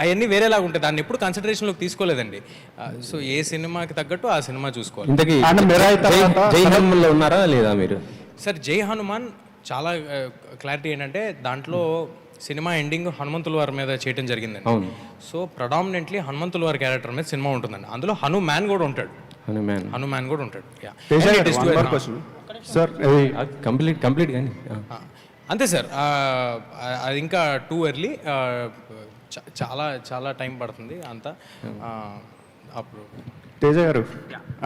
అవన్నీ వేరేలాగా ఉంటాయి, దాన్ని ఎప్పుడు కన్సిడరేషన్లోకి తీసుకోలేదండి. సో ఏ సినిమాకి తగ్గట్టు ఆ సినిమా చూసుకోవాలి. ఇంతకీ జై హనుమాన్లో ఉన్నారా లేదా మీరు? సార్ జై హనుమాన్ చాలా క్లారిటీ ఏంటంటే దాంట్లో సినిమా ఎండింగ్ హనుమంతుల వారి మీద చేయడం జరిగిందండి. సో ప్రొడామినెంట్లీ హనుమంతుల వారి క్యారెక్టర్ మీద సినిమా ఉంటుందండి. అందులో హనుమాన్ కూడా ఉంటాడు. హనుమాన్ కూడా ఉంటాడు. కంప్లీట్ కానీ అంతే సార్. అది ఇంకా టూ ఎర్లీ, చాలా చాలా టైం పడుతుంది అంతా. అప్పుడు తేజ గారు,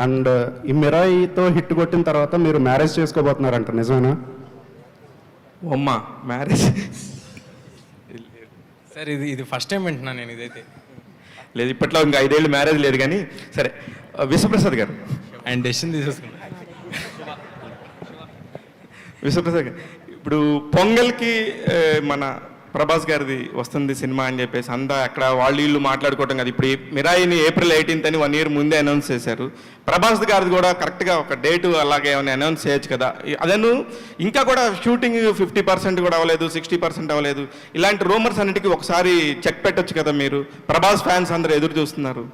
అండ్ ఈ మిరాయితో హిట్ కొట్టిన తర్వాత మీరు మ్యారేజ్ చేసుకోబోతున్నారంట, నిజమేనా? అమ్మా మ్యారేజ్ సార్ ఇది ఫస్ట్ టైం వింటున్నాను నేను. ఇదైతే లేదు, ఇప్పట్లో ఇంకా 5 ఏళ్ళు మ్యారేజ్ లేదు. కానీ సరే, విశ్వప్రసాద్ గారు ఆయన డెసిషన్ తీసేసుకున్నాను. విశ్వప్రసాద్ గారు, ఇప్పుడు పొంగల్కి మన ప్రభాస్ గారిది వస్తుంది సినిమా అని చెప్పేసి అంతా అక్కడ వీళ్ళు మాట్లాడుకోవటం కదా. ఇప్పుడు మిరాయిని April 18th అని 1 year ముందే అనౌన్స్ చేశారు. ప్రభాస్ గారిది కూడా కరెక్ట్గా ఒక డేటు అలాగే ఏమైనా అనౌన్స్ చేయొచ్చు కదా. అదను ఇంకా కూడా షూటింగ్ 50% కూడా అవ్వలేదు, 60% అవ్వలేదు. ఇలాంటి రూమర్స్ అన్నిటికీ ఒకసారి చెక్ పెట్టొచ్చు కదా మీరు. ప్రభాస్ ఫ్యాన్స్ అందరూ ఎదురు చూస్తున్నారు.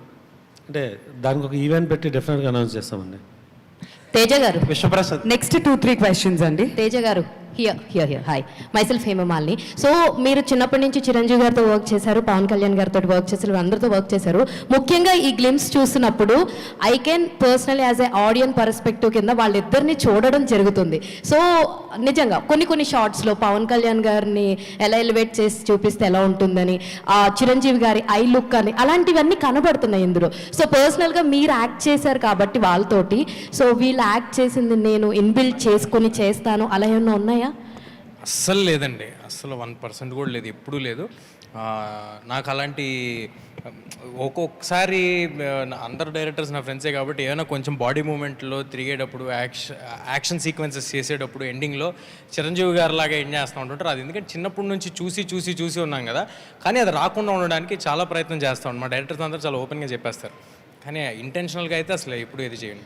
అంటే దానికి ఒక ఈవెంట్ పెట్టి డెఫినెట్గా అనౌన్స్ చేస్తామండి. తేజ గారు, విశ్వప్రసాద్, నెక్స్ట్ 2-3 questions అండి. తేజ గారు, here hi, myself Hemamalini. So మీరు చిన్నప్పటి నుంచి చిరంజీవి గారితో వర్క్ చేశారు, పవన్ కళ్యాణ్ గారితో వర్క్ చేశారు, అందరితో వర్క్ చేశారు. ముఖ్యంగా ఈ గ్లిమ్స్ చూసినప్పుడు I can personally as a audience perspective కింద వాళ్ళిద్దరిని చూడడం జరుగుతుంది. సో నిజంగా కొన్ని షార్ట్స్లో పవన్ కళ్యాణ్ గారిని ఎలా ఎలివేట్ చేసి చూపిస్తే ఎలా ఉంటుందని, చిరంజీవి గారి ఐ లుక్ అని, అలాంటివన్నీ కనబడుతున్నాయి ఇందులో. సో పర్సనల్గా మీరు యాక్ట్ చేశారు కాబట్టి వాళ్ళతోటి, సో వీళ్ళు యాక్ట్ చేసింది నేను ఇన్బిల్డ్ చేసుకుని చేస్తాను అలా ఏమన్నా ఉన్నాయా? అస్సలు లేదండి, అస్సలు 1% కూడా లేదు, ఎప్పుడూ లేదు. నాకు అలాంటి ఒక్కొక్కసారి అందరు డైరెక్టర్స్ నా ఫ్రెండ్సే కాబట్టి ఏమైనా కొంచెం బాడీ మూమెంట్లో తిరిగేటప్పుడు యాక్షన్ సీక్వెన్సెస్ చేసేటప్పుడు ఎండింగ్లో చిరంజీవి గారు లాగా ఎండ్ చేస్తూ ఉంటుంటారు. అది ఎందుకంటే చిన్నప్పటి నుంచి చూసి ఉన్నాం కదా. కానీ అది రాకుండా ఉండడానికి చాలా ప్రయత్నం చేస్తాం. మా డైరెక్టర్స్ అందరూ చాలా ఓపెన్గా చెప్పేస్తారు. కానీ ఇంటెన్షనల్గా అయితే అసలు ఎప్పుడు ఏది చేయండి.